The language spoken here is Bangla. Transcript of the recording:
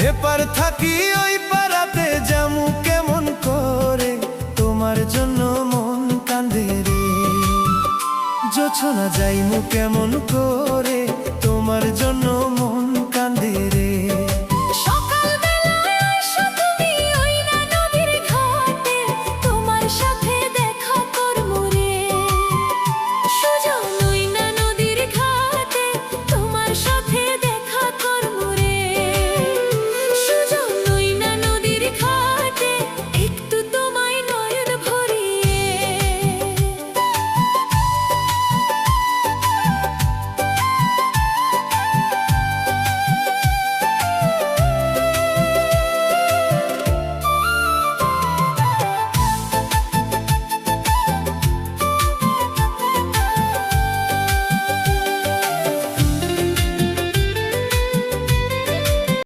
এপার থাকি ওই পারাতে যামু কেমন করে, তোমার জন্য মন কান্দে রে। জোছনা যাইমু কেমন করে, তোমার জন্য